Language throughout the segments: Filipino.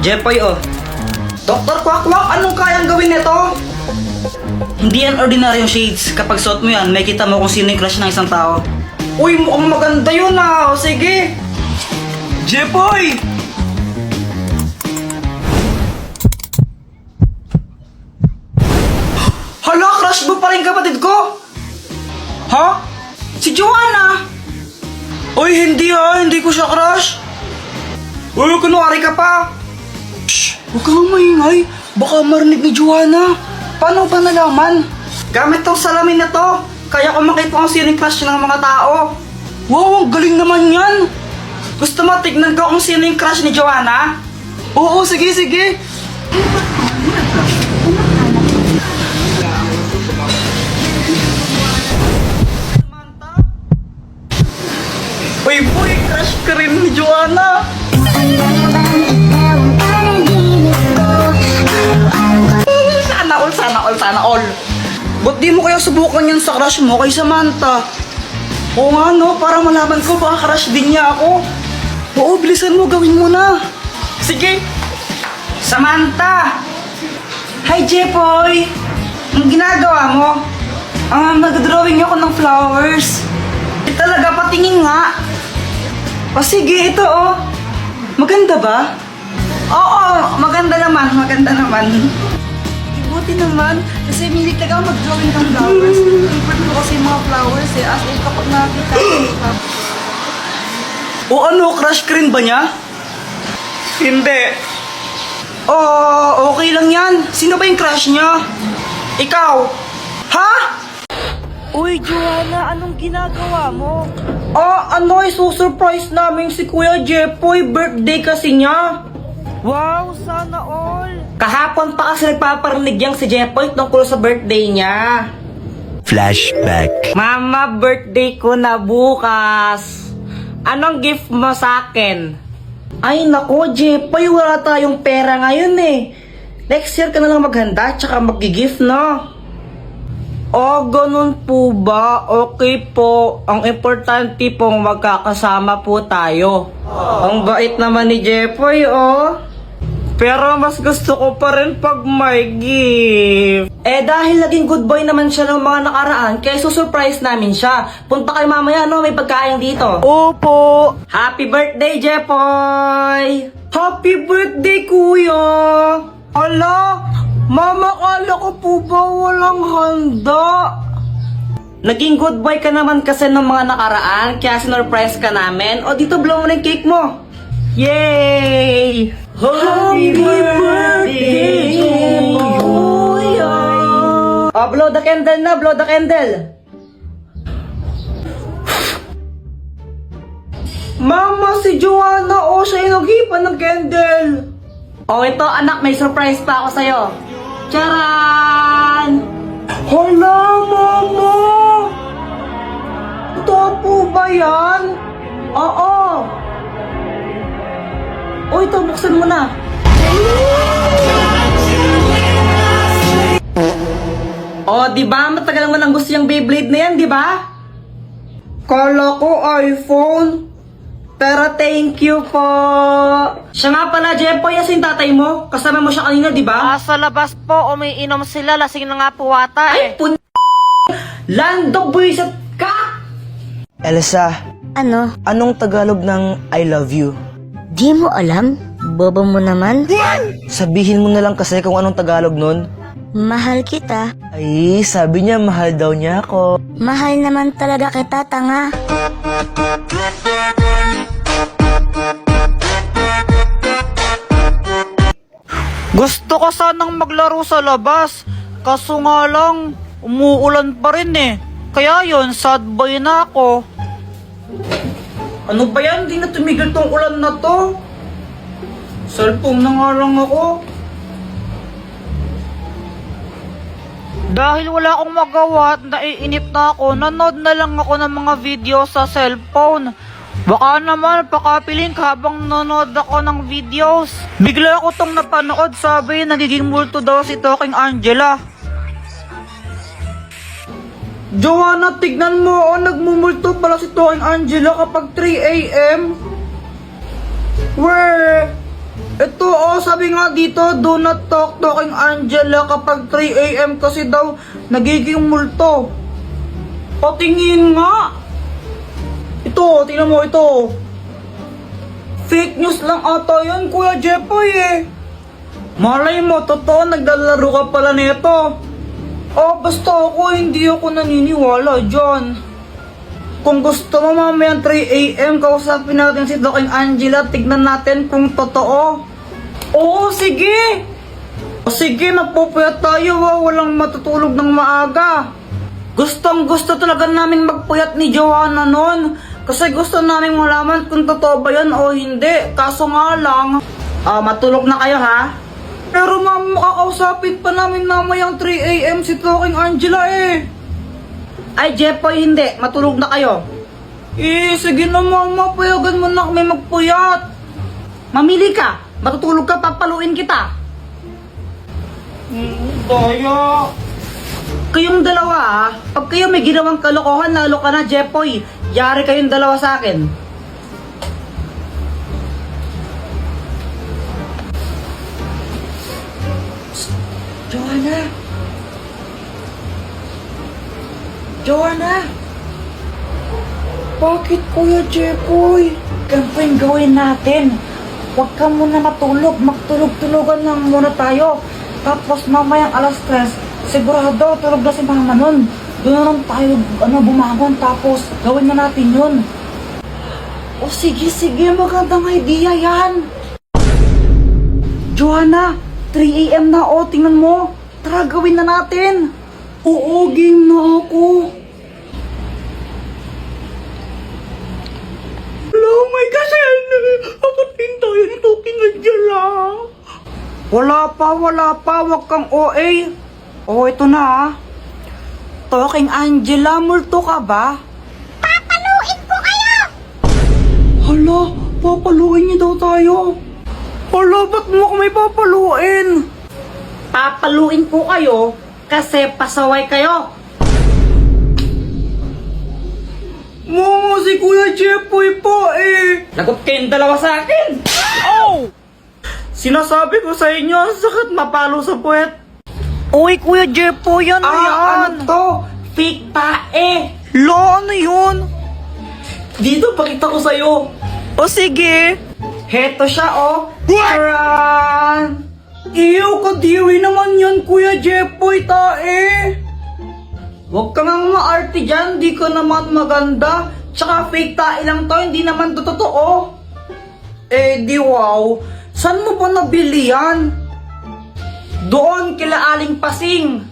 Jepoy, oh. Dr. Quack, anong kayang gawin nito? Hindi yan ordinaryong shades. Kapag suot mo yan, may kita mo kung sino yung crush ng isang tao. Uy, mukhang maganda yun ah. O, sige. Jepoy! Hala, crush mo pa rin kapatid ko? Ha? Si Joanna? Uy, hindi ha. Hindi ko siya crush. Uy, kunwari ka pa. Shh! Huwag kang maingay. Baka marinig ni Joanna. Paano ba nalaman? Gamit tong salamin na to. Kaya ko makita kung sino yung crush ng mga tao. Wow, ang galing naman yan. Gusto mo tignan ko kung sino yung crush ni Joanna? Oo, sige, sige. Uy, boy, crush ka rin ni Joanna. Sana all. Ba't di mo kaya subukan yan sa crush mo kay Samantha? Oo nga no, para malaman ko baka crush din niya ako. Oo, bilisan mo, gawin mo na. Sige. Samantha! Hi, Jepoy! Ang ginagawa mo? Nag-drawing ako ng flowers. Talaga, patingin nga. O sige, ito oh. Maganda ba? Oo, maganda naman. Buti naman, kasi milig talaga ako mag-drawing ng flowers. Favorite ko kasi yung mga flowers eh, as in kapag nakakita ko. O ano, crush ka rin ba niya? Hindi. Oh, okay lang yan. Sino ba yung crush niya? Ikaw? Ha? Uy, Joanna, anong ginagawa mo? Isusurprise namin si Kuya Jepoy. Birthday kasi niya. Wow, sana all. Kahapon pa kasi nagpaparinig yang si Jepoy tungkol sa birthday niya. Flashback. Mama, birthday ko na bukas. Anong gift mo sa akin? Ay nako, Jepoy, wala tayong pera ngayon eh. Next year ka na lang maghanda, tsaka mag-gift, no? Oh, ganun po ba? Okay po. Ang importante pong magkakasama po tayo. Ang bait naman ni Jepoy, oh. Pero mas gusto ko pa rin pag may gift. Dahil naging good boy naman siya ng mga nakaraan, kaya susurprise namin siya. Punta kayo mamaya, no? May pagkain dito. Opo! Happy birthday, Jepoy! Happy birthday, Kuya! Ala! Mama, kala ko po ba walang handa? Naging good boy ka naman kasi ng mga nakaraan, kaya sinurprise ka namin. O dito, blow mo na yung cake mo. Yay! Happy birthday to you! Blow the candle na, blow the candle. Mama, si Joanna, siya yung naghipan ng candle. Ito anak, may surprise pa ako sa'yo. Charan! Hala, Mama! Ito po ba yan? Oo. Ito, buksan mo na. Diba? Matagal mo nang gusto yung Beyblade na yan, diba? Kala ko iPhone. Pero thank you po. Siya nga pala, Jepoy, yung tatay mo. Kasama mo siya kanina, diba? Sa labas po, umiinom sila. Lasing na nga po ata Ay, eh. Lando, buwisit ka! Elsa, Ano? anong Tagalog ng I love you? Di mo alam? Bobo mo naman? Sabihin mo na lang kasi kung anong Tagalog nun. Mahal kita. Ay, sabi niya mahal daw niya ako. Mahal naman talaga kita, tanga. Gusto ko sanang maglaro sa labas. Kaso nga lang, umuulan pa rin eh. Kaya yun, sad boy na ako. Ano ba yan? Hindi na tumigil tong ulan na to. Cellphone na nga lang ako. Dahil wala akong magawa at naiinip na ako, nanood na lang ako ng mga video sa cellphone. Baka naman pakapiling habang nanonood ako ng videos. Bigla ako tong napanood, sabi nagiging multo daw si Talking Angela. Joanna, tignan mo, nagmumulto pala si Talking Angela kapag 3 AM. Where? Ito sabi nga dito, do not talk talking Angela kapag 3 a.m. kasi daw nagiging multo. Patingin nga. Ito, tingnan mo ito. Fake news lang ata yan, Kuya Jepoy eh. Malay mo, totoo, naglalaro ka pala nito. Basta ako, hindi ako naniniwala dyan. Kung gusto mo mamayang 3 a.m. kausapin natin si Doking Angela, tignan natin kung totoo. Oo, sige! Sige, magpupuyat tayo walang matutulog ng maaga. Gustong gusto talaga namin magpuyat ni Joanna nun. Kasi gusto namin malaman kung totoo ba yan o hindi. Kaso nga lang, matulog na kayo ha? Pero ma'am, makakausapin pa namin namayang 3 a.m. si Doking Angela eh. Ay, Jepoy, hindi. Matulog na kayo. Sige na mama, payagan mo na kami magpuyat. Mamili ka. Matutulog ka, papaluin kita. Daya. Kayong dalawa pag kayo may ginawang kalokohan, lalo ka na, Jepoy. Yari kayong dalawa sa akin. Joanna! Joanna! Bakit, Kuya Jepoy? Ganito yung gawin natin. Huwag ka muna matulog. Magtulog-tulogan lang muna tayo. Tapos mamayang alas 3, sigurado tulog na si mama nun. Doon na lang tayo bumangon. Tapos gawin na natin yun. O sige, magandang idea yan. Joanna, 3 a.m. na tingnan mo. Tara, gawin na natin. Oo, game na ako. Hello, my kasal. Apatin tayo nito, kinadya Wala pa. Wag kang OA. Ito na Talking Angela, multo ka ba? Papaluin ko kayo! Hala, papaluin niyo daw tayo. Hala, ba't mo ako may papaluin? Papaluin ko kayo kasi pasaway kayo. Mama, si Kuya Jepoy po eh. Lagot kayong dalawa sa akin. Oh! Sinasabi ko sa inyo, ang sakit mapalo sa puwet. Uy, Kuya Jepoy, yan yan. Ano to? Fake tae. Ano yun? Dito, pakita ko sa'yo. O sige. Heto siya, Taran! Iyo, kadiwi naman yan, Kuya Jepoy, tae. Huwag ka nga maarte dyan, di ka naman maganda. Tsaka fake tae lang to, hindi naman to totoo. Di wow. Saan mo ba nabili yan? Doon kila Aling Pasing.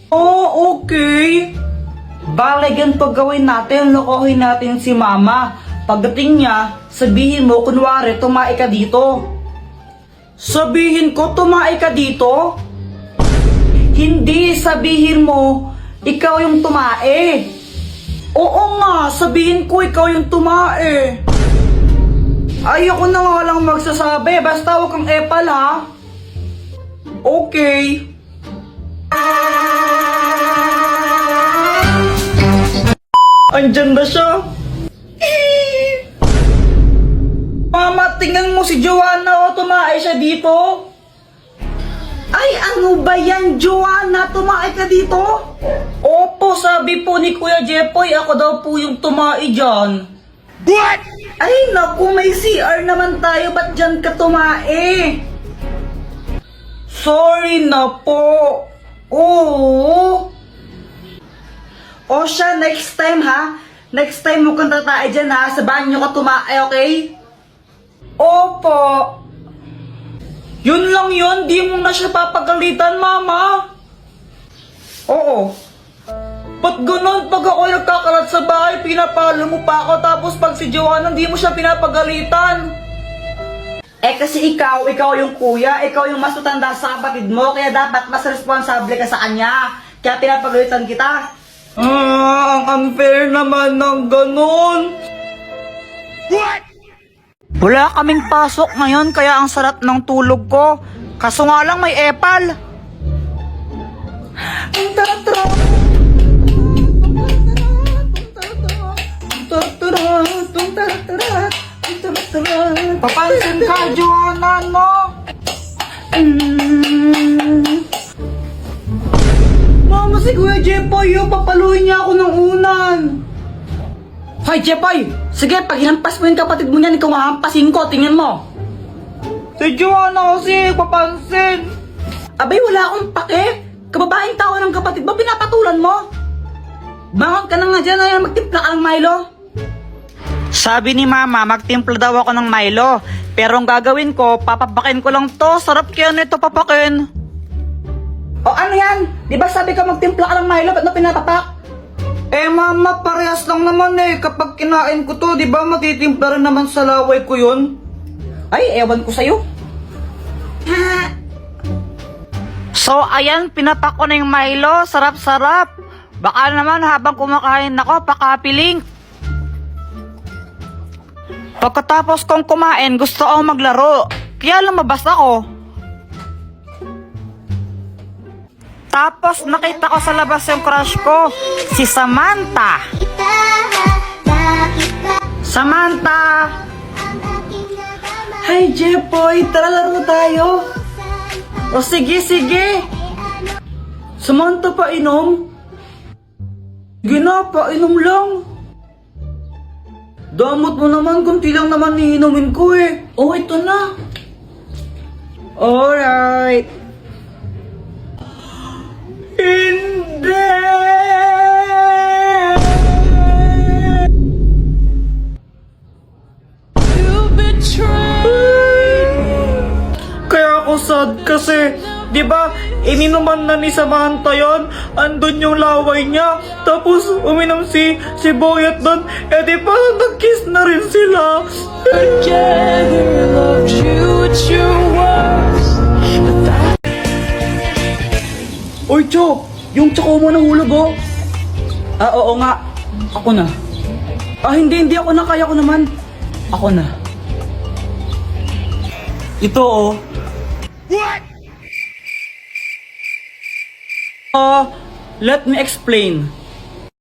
Okay. Bale, ganito gawin natin, lokohin natin si mama. Pagdating niya, sabihin mo, kunwari, tumae ka dito. Sabihin ko, tumae ka dito? Hindi, sabihin mo, ikaw yung tumae. Oo nga, sabihin ko, ikaw yung tumae. Ayoko na nga lang magsasabi, basta huwag kang epal ha. Okay. Andyan na siya. Mama, tingnan mo si Joanna, tumae siya dito. Ay, ano ba yan, Joanna? Tumae ka dito? Opo, sabi po ni Kuya Jepoy, ako daw po yung tumae dyan. What? Ay, naku, may CR naman tayo, ba't dyan ka tumae? Sorry na po. Oo. O siya, next time ha. Next time mo kang tatae dyan ha. Sa banyo ka tumae, okay? Opo. Yun lang yun, di mo na siya papagalitan, mama. Oo. Ba't ganun? Pag ako nagkakalat sa bahay, pinapalo mo pa ako. Tapos pag si Joanna, di mo siya pinapagalitan. Kasi ikaw yung kuya, ikaw yung mas matanda sa kapatid mo, kaya dapat mas responsable ka sa kanya. Kaya pinapagalitan kita. Ang unfair naman ng ganun. What? Wala kaming pasok ngayon, kaya ang sarap ng tulog ko. Kaso nga lang may epal. Ang tatra. Papansin ka, Joanna, no? Mama, si Kuya Jepoy, papaluin niya ako ng unan. Hoy, Jepoy! Sige, pag hinampas mo yung kapatid mo niyan, ikaw hahampasin ko, tingnan mo. Si Joanna kasi, papansin. Abay, wala akong pake. Kababaeng tao ng kapatid mo, pinapatulan mo. Bangon ka na nga dyan, ay magtimpla ka ng Milo. Sabi ni Mama, magtimpla daw ako ng Milo. Pero ang gagawin ko, papapakin ko lang to. Sarap kaya nito papakin. O ano yan? Di ba sabi ka magtimpla ka ng Milo, ba't na pinapapak? Eh Mama, parehas lang naman eh. Kapag kinain ko to, di ba matitimpla rin naman sa laway ko yun? Ay, ewan ko sa'yo. So ayan, pinapak ko na yung Milo. Sarap-sarap. Baka naman habang kumakain ako, pakapiling. Pagkatapos kong kumain, gusto akong maglaro. Kaya lumabas ako. Tapos nakita ko sa labas yung crush ko, si Samantha. Samantha! Hi, Jepoy! Tara, laro tayo! O sige, sige! Samantha, painom? Sige na, painom lang! Damot mo naman, kunti lang naman iinumin ko eh. Oh, ito na. Alright. Hindi! Kaya ako sad kasi, di ba, ininuman na ni Samantha yon, andun yung laway niya, tapos uminom si Boyet doon, eh di ba, nag-kiss na rin sila. Oy, Cho, yung tsako mo nahulog, oh. Ah, oo nga, ako na. Ah, hindi ako na, kaya ko naman. Ako na. Ito, oh. Let me explain.